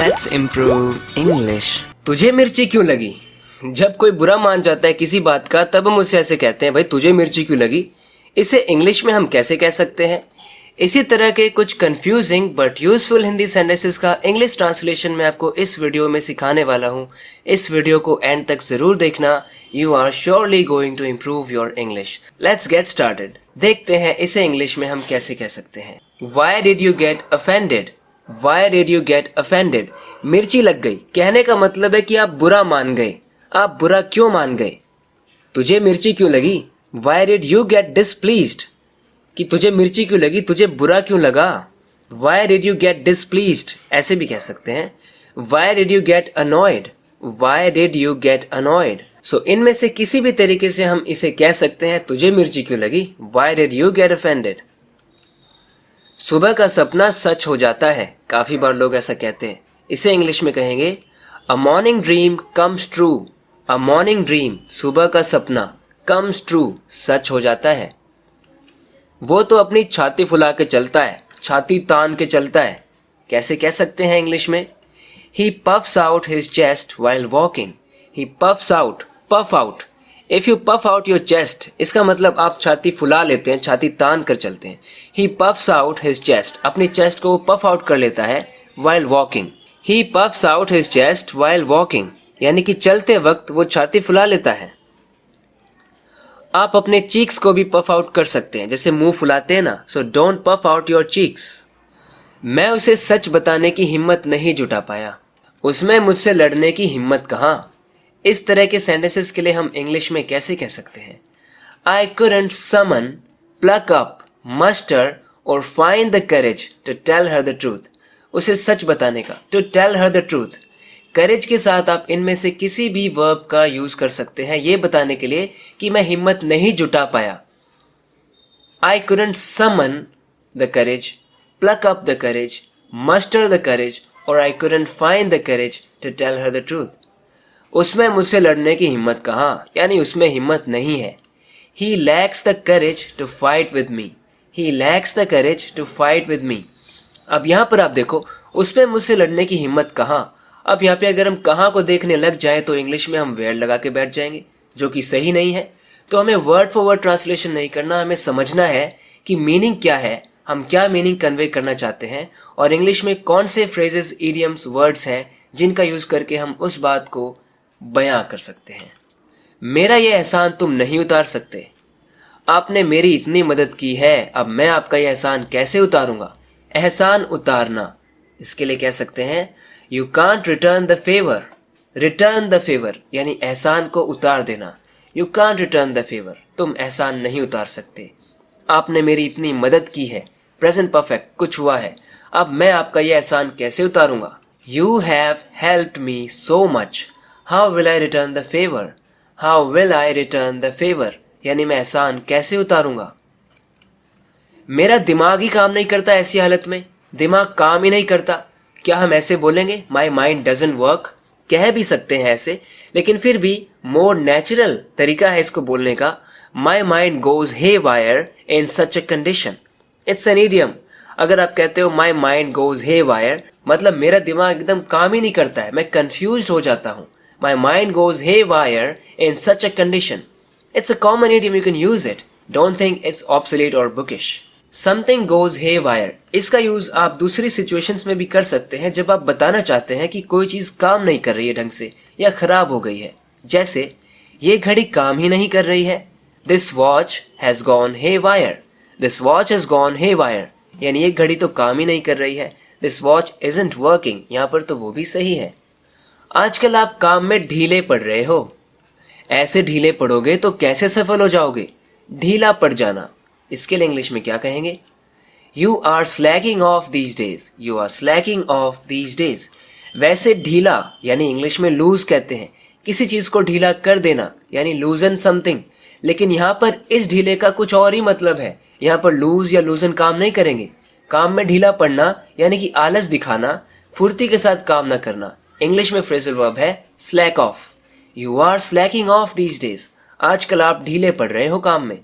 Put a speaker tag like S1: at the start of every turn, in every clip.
S1: Let's improve English.
S2: तुझे मिर्ची क्यों लगी? जब कोई बुरा मान जाता है किसी बात का तब हम उसे ऐसे कहते हैं, भाई तुझे मिर्ची क्यों लगी? इसे इंग्लिश में हम कैसे कह सकते हैं? इसी तरह के कुछ confusing but useful Hindi sentences का इंग्लिश ट्रांसलेशन मैं आपको इस वीडियो में सिखाने वाला हूँ। इस वीडियो को एंड तक जरूर देखना। You are surely going to improve your English. Let's get started. देखते हैं इसे इंग्लिश में हम कैसे कह सकते हैं। Why did you get offended? Why did you get offended? मिर्ची लग गई कहने का मतलब है कि आप बुरा मान गए। आप बुरा क्यों मान गए? तुझे मिर्ची क्यों लगी? Why did you get displeased? कि तुझे मिर्ची क्यों लगी, तुझे बुरा क्यों लगा? Why did you get displeased? ऐसे भी कह सकते हैं। Why did you get annoyed? Why did you get annoyed? So इनमें से किसी भी तरीके से हम इसे कह सकते हैं तुझे मिर्ची क्यों लगी? Why did you get offended? सुबह का सपना सच हो जाता है। काफ़ी बार लोग ऐसा कहते हैं। इसे इंग्लिश में कहेंगे a morning dream comes true. A morning dream, सुबह का सपना, कम्स ट्रू, सच हो जाता है। वो तो अपनी छाती फुला के चलता है, छाती तान के चलता है। कैसे कह सकते हैं इंग्लिश में? He puffs out his chest while walking. He puffs out, puff out. If you puff out your chest, इसका मतलब आप छाती फुला लेते हैं, छाती तान कर चलते हैं। He puffs out his chest, अपनी चेस्ट को पफ आउट कर लेता है। While walking, he puffs out his chest while walking, यानी कि चलते वक्त वो छाती फुला लेता है। आप अपने चीक्स को भी पफ आउट कर सकते हैं, जैसे मुंह फुलाते हैं ना। So don't puff out your cheeks. मैं उसे सच बताने की हिम्मत नहीं जुटा पाया। उसमें मुझसे लड़ने की हिम्मत कहाँ? इस तरह के सेंटेंसेस के लिए हम इंग्लिश में कैसे कह सकते हैं? I couldn't summon, pluck up, muster or find the courage to tell her the truth. उसे सच बताने का, to tell her the truth. करेज के साथ आप इनमें से किसी भी वर्ब का यूज कर सकते हैं ये बताने के लिए कि मैं हिम्मत नहीं जुटा पाया। I couldn't summon the courage, pluck up the courage, muster the courage or I couldn't find the courage to tell her the truth. उसमें मुझसे लड़ने की हिम्मत कहाँ, यानी उसमें हिम्मत नहीं है। He lacks the courage to fight with me. He lacks the courage to fight with me. अब यहाँ पर आप देखो, उसमें मुझसे लड़ने की हिम्मत कहाँ। अब यहाँ पे अगर हम कहाँ को देखने लग जाएं तो इंग्लिश में हम वेयर लगा के बैठ जाएंगे, जो कि सही नहीं है। तो हमें वर्ड फॉर वर्ड ट्रांसलेशन नहीं करना, हमें समझना है कि मीनिंग क्या है, हम क्या मीनिंग कन्वे करना चाहते हैं और इंग्लिश में कौन से फ्रेजेस, इडियम्स, वर्ड्स हैं जिनका यूज़ करके हम उस बात को बयां कर सकते हैं। मेरा ये एहसान तुम नहीं उतार सकते। आपने मेरी इतनी मदद की है, अब मैं आपका ये एहसान कैसे उतारूंगा? एहसान उतारना, इसके लिए कह सकते हैं you can't return the favour. Return the favour यानी एहसान को उतार देना। You can't return the favour, तुम एहसान नहीं उतार सकते। आपने मेरी इतनी मदद की है, प्रेजेंट परफेक्ट, कुछ हुआ है, अब मैं आपका ये एहसान कैसे उतारूंगा? You have helped me so much. How will I return the favor? How will I return the favor? यानी मैं एहसान कैसे उतारूंगा? मेरा दिमाग ही काम नहीं करता ऐसी हालत में। दिमाग काम ही नहीं करता। क्या हम ऐसे बोलेंगे My mind doesn't work? कह भी सकते हैं ऐसे, लेकिन फिर भी मोर नेचुरल तरीका है इसको बोलने का। My mind goes haywire in such a condition. It's an idiom. अगर आप कहते हो My mind goes haywire, मतलब मेरा दिमाग एकदम काम ही नहीं करता है, मैं confused हो जाता हूँ। My mind goes haywire in such a condition. It's a common idiom, you can use it. Don't think it's obsolete or bookish. Something goes haywire. इसका यूज आप दूसरी सिचुएशंस में भी कर सकते हैं जब आप बताना चाहते हैं कि कोई चीज काम नहीं कर रही है ढंग से या खराब हो गई है। जैसे ये घड़ी काम ही नहीं कर रही है। This watch has gone haywire. This watch has gone haywire. यानी ये घड़ी तो काम ही नहीं कर रही है। This watch isn't working. यहाँ पर तो वो भी सही है। आजकल आप काम में ढीले पड़ रहे हो। ऐसे ढीले पड़ोगे तो कैसे सफल हो जाओगे? ढीला पड़ जाना, इसके लिए इंग्लिश में क्या कहेंगे? You are slacking off these days. You are slacking off these days. वैसे ढीला यानी इंग्लिश में लूज कहते हैं, किसी चीज को ढीला कर देना यानी लूजन समथिंग। लेकिन यहाँ पर इस ढीले का कुछ और ही मतलब है। यहाँ पर लूज या लूजन काम नहीं करेंगे। काम में ढीला पड़ना यानी कि आलस दिखाना, फुर्ती के साथ काम न करना। इंग्लिश में फ्रेजल वर्ब है slack off. You are slacking off these days. आजकल आप ढीले पड़ रहे हो काम में।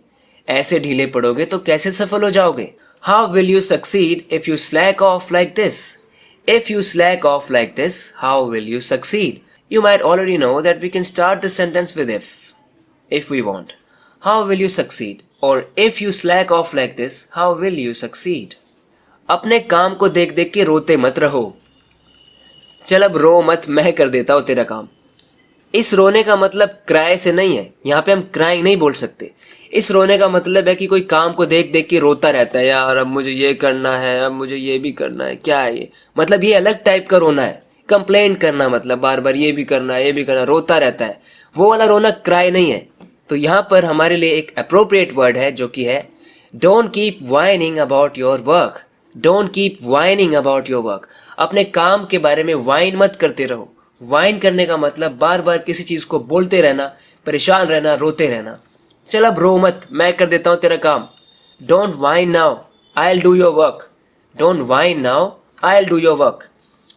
S2: ऐसे ढीले पड़ोगे तो कैसे सफल हो जाओगे? How will you succeed if you slack of like this? If you slack off like this, how will you succeed? You might already know that we can start the sentence with if we want. How will you succeed? Or if you slack off like this, how will you succeed? अपने काम को देख देख के रोते मत रहो. चल अब रो मत, मैं कर देता हूं तेरा काम. इस रोने का मतलब क्राई से नहीं है. यहाँ पे हम क्राइंग नहीं बोल सकते. इस रोने का मतलब है कि कोई काम को देख देख के रोता रहता है, यार अब मुझे ये करना है, अब मुझे ये भी करना है, क्या है ये. मतलब ये अलग टाइप का रोना है. कंप्लेंट करना मतलब बार बार ये भी करना है, ये भी करना, रोता रहता है. वो वाला रोना क्राई नहीं है. तो यहाँ पर हमारे लिए एक अप्रोप्रिएट वर्ड है जो कि है don't keep whining about your work. Don't keep whining about your work. अपने काम के बारे में वाइन मत करते रहो. वाइन करने का मतलब बार बार किसी चीज़ को बोलते रहना, परेशान रहना, रोते रहना. चल अब रो मत, मैं कर देता हूँ तेरा काम. Don't wine now, I will do your work. Don't wine now, I will do your work.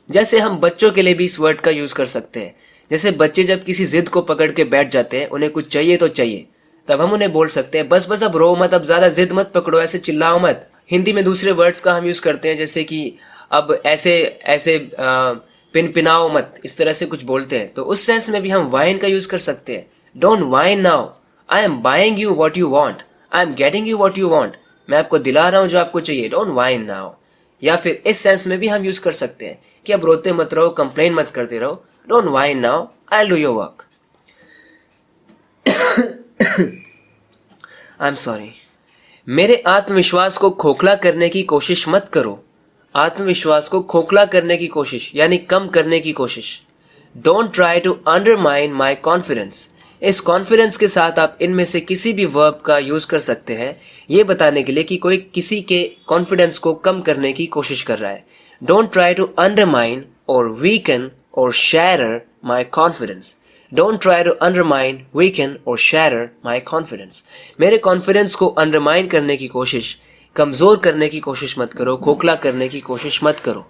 S2: जैसे हम बच्चों के लिए भी इस वर्ड का यूज़ कर सकते हैं. जैसे बच्चे जब किसी जिद को पकड़ के बैठ जाते हैं, उन्हें कुछ चाहिए तो चाहिए, तब हम उन्हें बोल सकते हैं बस बस अब रो मत, अब ज़्यादा जिद मत पकड़ो, ऐसे चिल्लाओ मत. हिंदी में दूसरे वर्ड्स का हम यूज़ करते हैं, जैसे कि अब ऐसे ऐसे पिनपिनाओ मत, इस तरह से कुछ बोलते हैं. तो उस सेंस में भी हम वाइन का यूज़ कर सकते हैं. Don't wine now, I am buying you what you want, I am getting you what you want. मैं आपको दिला रहा हूँ जो आपको चाहिए. Don't wine now. या फिर इस सेंस में भी हम यूज़ कर सकते हैं कि अब रोते मत रहो, कंप्लेन मत करते रहो. Don't wine now, I will do your work. I am sorry. मेरे आत्मविश्वास को खोखला करने की कोशिश मत करो. आत्मविश्वास को खोखला करने की कोशिश यानी कम करने की कोशिश. Don't try to undermine my confidence. इस कॉन्फिडेंस के साथ आप इनमें से किसी भी वर्ब का यूज कर सकते हैं ये बताने के लिए कि कोई किसी के कॉन्फिडेंस को कम करने की कोशिश कर रहा है. डोंट ट्राई टू अंडरमाइन और वीकन और shatter my confidence. Don't try to undermine, weaken और शैटर माई कॉन्फिडेंस. मेरे कॉन्फिडेंस को अंडरमाइन करने की कोशिश, कमज़ोर करने की कोशिश मत करो, खोखला करने की कोशिश मत करो.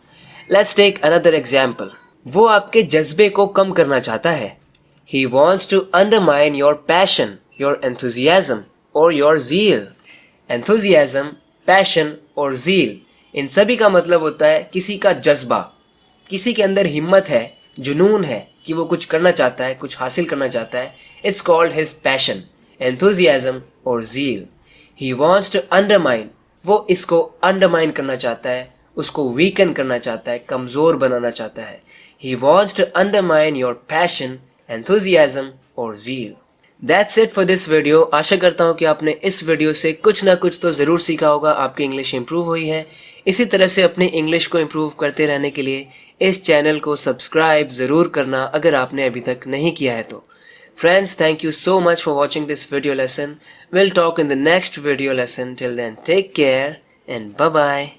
S2: Let's take another example. वो आपके जज्बे को कम करना चाहता है. He wants to undermine your passion, your enthusiasm or your zeal. Enthusiasm, passion और zeal, इन सभी का मतलब होता है किसी का जज्बा. किसी के अंदर हिम्मत है, जुनून है कि वो कुछ करना चाहता है, कुछ हासिल करना चाहता है. It's called his passion, enthusiasm और zeal. He wants to undermine, वो इसको undermine करना चाहता है, उसको weaken करना चाहता है, कमज़ोर बनाना चाहता है. He wants to undermine your passion, enthusiasm और zeal. That's it for this video. आशा करता हूँ कि आपने इस वीडियो से कुछ ना कुछ तो ज़रूर सीखा होगा, आपकी इंग्लिश इंप्रूव हुई है. इसी तरह से अपनी इंग्लिश को इंप्रूव करते रहने के लिए इस चैनल को सब्सक्राइब ज़रूर करना अगर आपने अभी तक नहीं किया है तो. Friends, thank you so much for watching this video lesson. We'll talk in the next video lesson. Till then, take care and bye-bye.